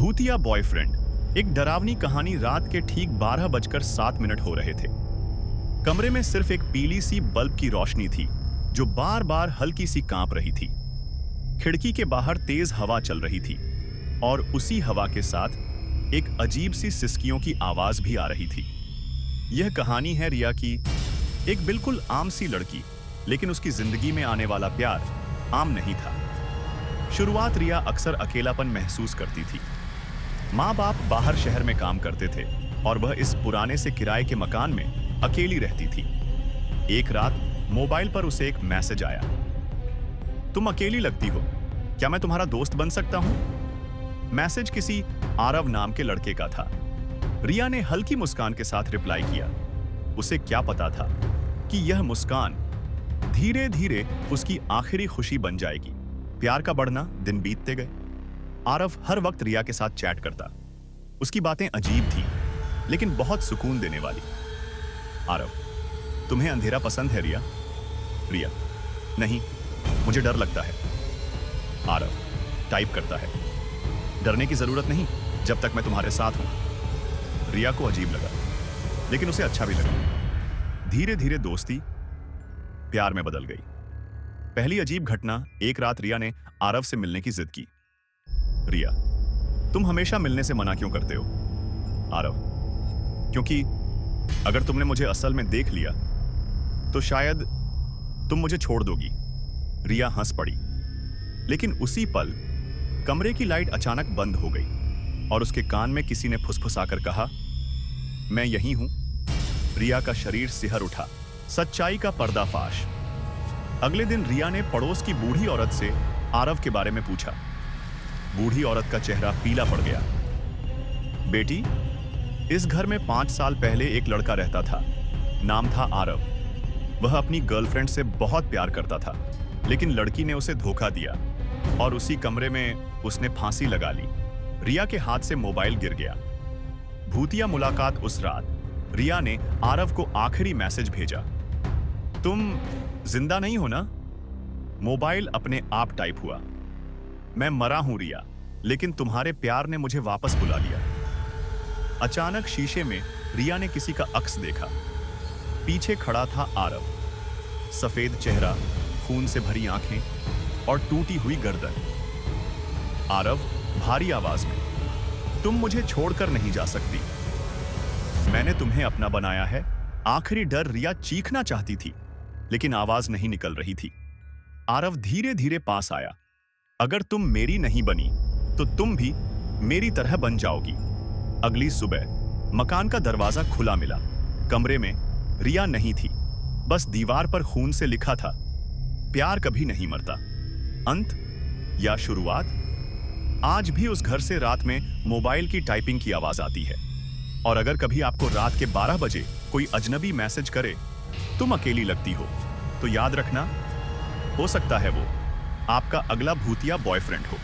भूतिया बॉयफ्रेंड। एक डरावनी कहानी। रात के ठीक 12:07 हो रहे थे। कमरे में सिर्फ एक पीली सी बल्ब की रोशनी थी जो बार बार हल्की सी कांप रही थी। खिड़की के बाहर तेज हवा चल रही थी और उसी हवा के साथ एक अजीब सी सिसकियों की आवाज भी आ रही थी। यह कहानी है रिया की। एक बिल्कुल आम सी लड़की, लेकिन उसकी जिंदगी में आने वाला प्यार आम नहीं था। शुरुआत रिया अक्सर अकेलापन महसूस करती थी। माँ बाप बाहर शहर में काम करते थे और वह इस पुराने से किराए के मकान में अकेली रहती थी। एक रात मोबाइल पर उसे एक मैसेज आया। तुम अकेली लगती हो, क्या मैं तुम्हारा दोस्त बन सकता हूं? मैसेज किसी आरव नाम के लड़के का था। रिया ने हल्की मुस्कान के साथ रिप्लाई किया। उसे क्या पता था कि यह मुस्कान धीरे धीरे उसकी आखिरी खुशी बन जाएगी। प्यार का बढ़ना दिन बीतते गए। आरव हर वक्त रिया के साथ चैट करता। उसकी बातें अजीब थी, लेकिन बहुत सुकून देने वाली। आरव, तुम्हें अंधेरा पसंद है रिया? रिया, नहीं, मुझे डर लगता है। आरव टाइप करता है। डरने की जरूरत नहीं जब तक मैं तुम्हारे साथ हूं। रिया को अजीब लगा, लेकिन उसे अच्छा भी लगा। धीरे धीरे दोस्ती प्यार में बदल गई। पहली अजीब घटना, एक रात रिया ने आरव से मिलने की जिद की। रिया, तुम हमेशा मिलने से मना क्यों करते हो? आरव, क्योंकि अगर तुमने मुझे असल में देख लिया तो शायद तुम मुझे छोड़ दोगी। रिया हंस पड़ी, लेकिन उसी पल कमरे की लाइट अचानक बंद हो गई और उसके कान में किसी ने फुसफुसाकर कहा, मैं यहीं हूं। रिया का शरीर सिहर उठा। सच्चाई का पर्दाफाश। अगले दिन रिया ने पड़ोस की बूढ़ी औरत से आरव के बारे में पूछा। बूढ़ी औरत का चेहरा पीला पड़ गया। बेटी, इस घर में 5 साल पहले एक लड़का रहता था। नाम था आरव। वह अपनी गर्लफ्रेंड से बहुत प्यार करता था, लेकिन लड़की ने उसे धोखा दिया और उसी कमरे में उसने फांसी लगा ली। रिया के हाथ से मोबाइल गिर गया। भूतिया मुलाकात उस रात रिया ने आरव को आखिरी मैसेज भेजा। तुम जिंदा नहीं हो ना? मोबाइल अपने आप टाइप हुआ। मैं मरा हूं रिया, लेकिन तुम्हारे प्यार ने मुझे वापस बुला लिया। अचानक शीशे में रिया ने किसी का अक्स देखा। पीछे खड़ा था आरव। सफेद चेहरा, खून से भरी आंखें और टूटी हुई गर्दन। आरव भारी आवाज में, तुम मुझे छोड़कर नहीं जा सकती। मैंने तुम्हें अपना बनाया है। आखिरी डर रिया चीखना चाहती थी, लेकिन आवाज नहीं निकल रही थी। आरव धीरे धीरे पास आया। अगर तुम मेरी नहीं बनी तो तुम भी मेरी तरह बन जाओगी। अगली सुबह मकान का दरवाजा खुला मिला। कमरे में रिया नहीं थी, बस दीवार पर खून से लिखा था, प्यार कभी नहीं मरता। अंत या शुरुआत? आज भी उस घर से रात में मोबाइल की टाइपिंग की आवाज आती है। और अगर कभी आपको रात के 12 बजे कोई अजनबी मैसेज करे, तुम अकेली लगती हो, तो याद रखना, हो सकता है वो आपका अगला भूतिया बॉयफ्रेंड हो।